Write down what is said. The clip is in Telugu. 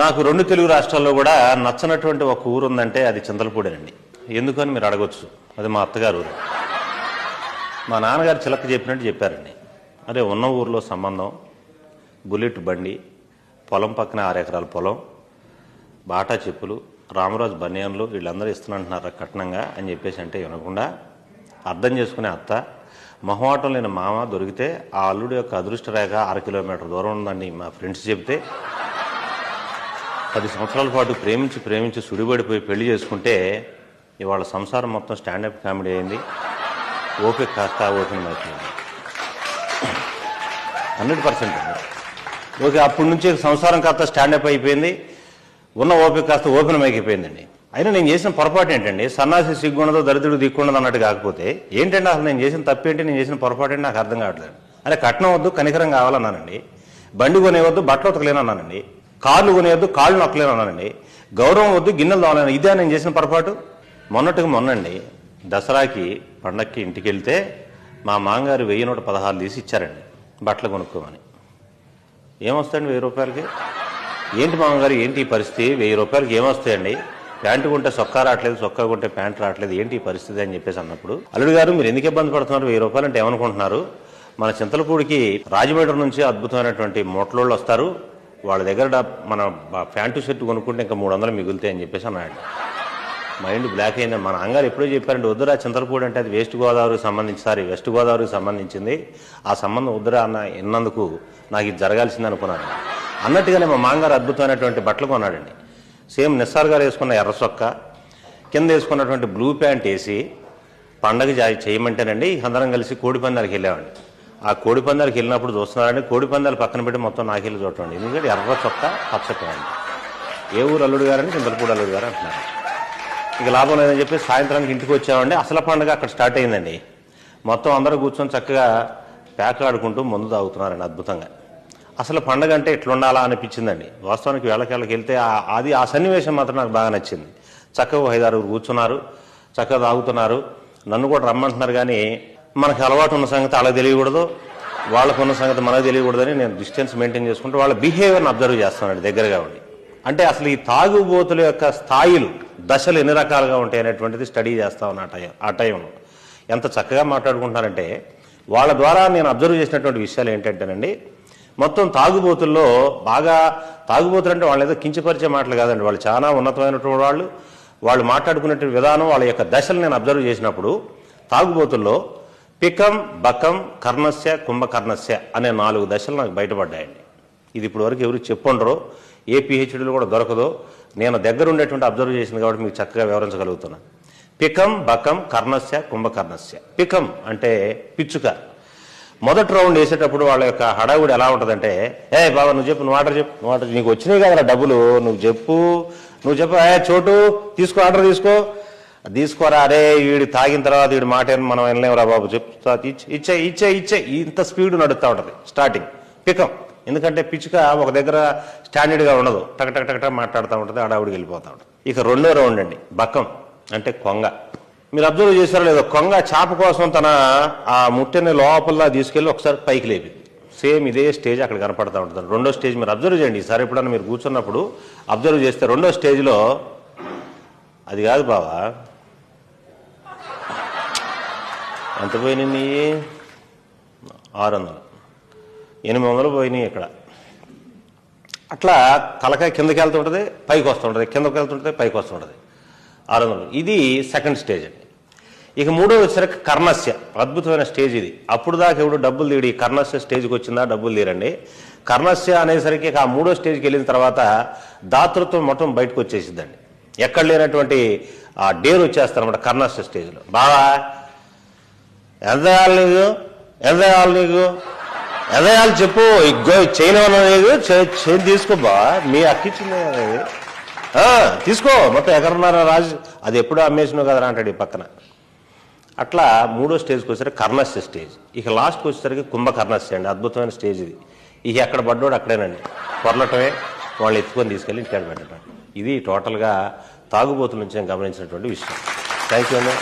నాకు రెండు తెలుగు రాష్ట్రాల్లో కూడా నచ్చనటువంటి ఒక ఊరు ఉందంటే అది చింతలపూడేనండి. ఎందుకని మీరు అడగొచ్చు. అది మా అత్తగారు ఊరు. మా నాన్నగారు చిలక చెప్పినట్టు చెప్పారండి. అరే ఉన్న ఊరిలో సంబంధం, బుల్లెట్ బండి, పొలం పక్కన 6 ఎకరాల పొలం, బాటా చెప్పులు, రామరాజు బనియాన్లు వీళ్ళందరూ ఇస్తున్నట్టున్నారు కట్నంగా అని చెప్పేసి అంటే వినకుండా అర్థం చేసుకునే అత్త, మొహమాటం లేని మామ దొరికితే ఆ అల్లుడి యొక్క అదృష్ట రేఖ 6 కిలోమీటర్ల దూరం ఉందని మా ఫ్రెండ్స్ చెప్తే 10 సంవత్సరాల పాటు ప్రేమించి సుడిబడిపోయి పెళ్లి చేసుకుంటే ఇవాళ సంసారం మొత్తం స్టాండప్ కామెడీ అయింది. ఓపిక కాస్త ఓపెన్ అయిపోయింది 100% అండి. ఓకే, అప్పటి నుంచి సంసారం కాస్త స్టాండప్ అయిపోయింది, ఉన్న ఓపిక కాస్త ఓపెన్ అయిపోయిందండి. అయినా నేను చేసిన పొరపాటు ఏంటండి? సన్నాసి సిగ్గుండదో దరిద్రుడు దిక్కుండదు అన్నట్టు కాకపోతే ఏంటంటే అసలు నేను చేసిన తప్పేంటి, నేను చేసిన పొరపాటు ఏంటి నాకు అర్థం కావట్లేదు. అరే కట్నం వద్దు కనికరం కావాలన్నానండి, బండి కొనేవద్దు బట్టలు ఉతకలేనన్నానండి, కార్లు కొనేవద్దు కాళ్ళు నొక్కలేనన్నానండి, గౌరవం వద్దు గిన్నెలు తోలేను. ఇదే నేను చేసిన పొరపాటు. మొన్నండి దసరాకి పండక్కి ఇంటికి వెళ్తే మా మామగారు 1116 తీసి ఇచ్చారండి బట్టలు కొనుక్కోమని. ఏమొస్తాయండి 1000 రూపాయలకి? ఏంటి మామగారు ఏంటి ఈ పరిస్థితి? 1000 రూపాయలకి ఏమొస్తాయండి? ప్యాంటు కొంటే సొక్కా రావట్లేదు, సొక్కా కొంటే ప్యాంటు రావట్లేదు, ఏంటి ఈ పరిస్థితి అని చెప్పేసి అన్నప్పుడు, అల్లుడు గారు మీరు ఎందుకు ఇబ్బంది పడుతున్నారు? 1000 రూపాయలు అంటే ఏమనుకుంటున్నారు? మన చింతలపూడికి రాజమండ్రి నుంచి అద్భుతమైనటువంటి మోట్లోళ్ళు వస్తారు, వాళ్ళ దగ్గర మన ప్యాంటు షర్టు కొనుక్కుంటే ఇంకా 300 మిగులుతాయి అని చెప్పేసి అన్నాడు. మైండ్ బ్లాక్ అయింది. మన నాన్నగారు ఎప్పుడో చెప్పారంటే వద్దురా చింతలపూడి అంటే అది వెస్ట్ గోదావరికి సంబంధించింది, ఆ సంబంధం వద్దురా అన్న ఎన్నందుకు నాకు ఇది జరగాల్సింది అనుకున్నాను. అన్నట్టుగానే మా మామగారు అద్భుతమైనటువంటి బట్టలు కొన్నాడండి. సేమ్ నిస్సార్ గారు వేసుకున్న ఎర్ర సొక్క కింద వేసుకున్నటువంటి బ్లూ ప్యాంట్ వేసి పండగ చేయమంటేనండి అందరం కలిసి కోడిపందాలకు వెళ్ళామండి. ఆ కోడిపందాలకు వెళ్ళినప్పుడు చూస్తున్నారండి, కోడిపందాలు పక్కన పెట్టి మొత్తం నాకెళ్ళి చూడండి. ఎందుకంటే ఎర్ర చొక్క పచ్చ ప్యాంట్. ఏ ఊరు అల్లుడు గారని చింతలపూడి అల్లుడు గారు అంటున్నారు. ఇక లాభం లేదని చెప్పి సాయంత్రానికి ఇంటికి వచ్చామండి. అసలు పండుగ అక్కడ స్టార్ట్ అయిందండి. మొత్తం అందరూ కూర్చొని చక్కగా ప్యాక్ ఆడుకుంటూ మందు తాగుతున్నారండి అద్భుతంగా. అసలు పండగ అంటే ఎట్లుండాలా అనిపించిందండి. వాస్తవానికి వేళకి వెళ్తే ఆ సన్నివేశం మాత్రం నాకు బాగా నచ్చింది. చక్కగా 5-6 కూర్చున్నారు, చక్కగా తాగుతున్నారు, నన్ను కూడా రమ్మంటున్నారు. కానీ మనకు అలవాటు ఉన్న సంగతి వాళ్ళకి తెలియకూడదు, వాళ్ళకు ఉన్న సంగతి మనకు తెలియకూడదని నేను డిస్టెన్స్ మెయింటైన్ చేసుకుంటూ వాళ్ళ బిహేవియర్ని అబ్జర్వ్ చేస్తున్నాను దగ్గరగా ఉండి. అంటే అసలు ఈ తాగుబోతుల యొక్క స్థాయిలు, దశలు ఎన్ని రకాలుగా ఉంటాయి అనేటువంటిది స్టడీ చేస్తా ఉన్నా ఆ టైంలో. ఎంత చక్కగా మాట్లాడుకుంటున్నారంటే వాళ్ళ ద్వారా నేను అబ్జర్వ్ చేసినటువంటి విషయాలు ఏంటంటేనండి, మొత్తం తాగుబోతుల్లో బాగా తాగుబోతులు అంటే వాళ్ళు ఏదో కించపరిచే మాటలు కాదండి, వాళ్ళు చాలా ఉన్నతమైనటువంటి వాళ్ళు మాట్లాడుకునే విధానం, వాళ్ళ యొక్క దశలు నేను అబ్జర్వ్ చేసినప్పుడు తాగుబోతుల్లో పికం, బకం, కర్ణస్య, కుంభకర్ణస్య అనే 4 దశలు నాకు బయటపడ్డాయండి. ఇది ఇప్పుడు వరకు ఎవరు చెప్పుండరో, ఏ పిహెచ్డీలు కూడా దొరకదో, నేను దగ్గర ఉండేటువంటి అబ్జర్వ్ చేసింది కాబట్టి మీకు చక్కగా వివరించగలుగుతున్నాను. పికం, బకం, కర్ణస్య, కుంభకర్ణస్య. పికం అంటే పిచ్చుక. మొదటి రౌండ్ వేసేటప్పుడు వాళ్ళ యొక్క హడావుడి ఎలా ఉంటుందంటే, బాబా నువ్వు చెప్పు, నువ్వు ఆర్డర్ నీకు వచ్చినాయి కదా డబ్బులు, నువ్వు చెప్పు చోటు తీసుకో, ఆర్డర్ తీసుకోరా. అరే వీడు తాగిన తర్వాత వీడి మాట మనం వెళ్ళలేమురా బాబు, చెప్తా ఇచ్చే ఇంత స్పీడ్ నడుస్తూ ఉంటుంది స్టార్టింగ్ పికం. ఎందుకంటే పిచ్చుక ఒక దగ్గర స్టాండర్డ్గా ఉండదు, టక్ మాట్లాడుతూ ఉంటుంది, హడావుడికి వెళ్ళిపోతూ ఉంటుంది. ఇక రెండో రౌండ్ అండి బకం అంటే కొంగ. మీరు అబ్జర్వ్ చేశారో లేదో, కొంగ చేప కోసం తన ఆ ముట్టెని లోపల తీసుకెళ్ళి ఒకసారి పైకి లేపింది. సేమ్ ఇదే స్టేజ్ అక్కడ కనపడతా ఉంటుంది. రెండో స్టేజ్ మీరు అబ్జర్వ్ చేయండి ఈసారి ఎప్పుడన్నా మీరు కూర్చున్నప్పుడు అబ్జర్వ్ చేస్తే రెండో స్టేజ్లో అది కాదు బావా, ఎంత పోయినాయి? 600, 800 పోయినాయి ఇక్కడ. అట్లా తలకాయ కిందకి వెళ్తుంటుంది, పైకి వస్తుంటుంది, కిందకి వెళ్తుంటుంది, పైకి వస్తుంటుంది. 600. ఇది సెకండ్ స్టేజ్ అండి. ఇక మూడోది వచ్చేసరికి కర్ణస్య, అద్భుతమైన స్టేజ్ ఇది. అప్పుడు దాకా ఎవడు డబ్బులు తీయడు, ఈ కర్ణస్య స్టేజ్కి వచ్చిందా డబ్బులు తీరండి. కర్ణస్య అనేసరికి ఆ మూడో స్టేజ్కి వెళ్ళిన తర్వాత దాతృత్వం మొత్తం బయటకు వచ్చేసిద్దండి. ఎక్కడ లేనటువంటి ఆ డేర్ వచ్చేస్తారన్నమాట కర్ణస్య స్టేజ్లో. బావా ఎంత వేయాలి నీకు ఎదయాలి చెప్పు, చైన్ ఏమన్నా నీకు చైన్ తీసుకో బా, మీ అక్కిచ్చింది తీసుకో, మొత్తం ఎక్కడున్నారా రాజు, అది ఎప్పుడూ అమ్మేసినావు కదా అంటాడు ఈ పక్కన. అట్లా మూడో స్టేజ్కి వచ్చేసరికి కర్ణస్య స్టేజ్. ఇక లాస్ట్కి వచ్చేసరికి కుంభకర్ణస్య అండి, అద్భుతమైన స్టేజ్ ఇది. ఇక ఎక్కడ పడ్డాడు అక్కడేనండి, పొరలటమే, వాళ్ళు ఎత్తుకొని తీసుకెళ్ళి ఇంటికాడ పెట్టడం. ఇది టోటల్గా తాగుబోతుల నుంచి గమనించినటువంటి విషయం. థ్యాంక్ యూ అండి.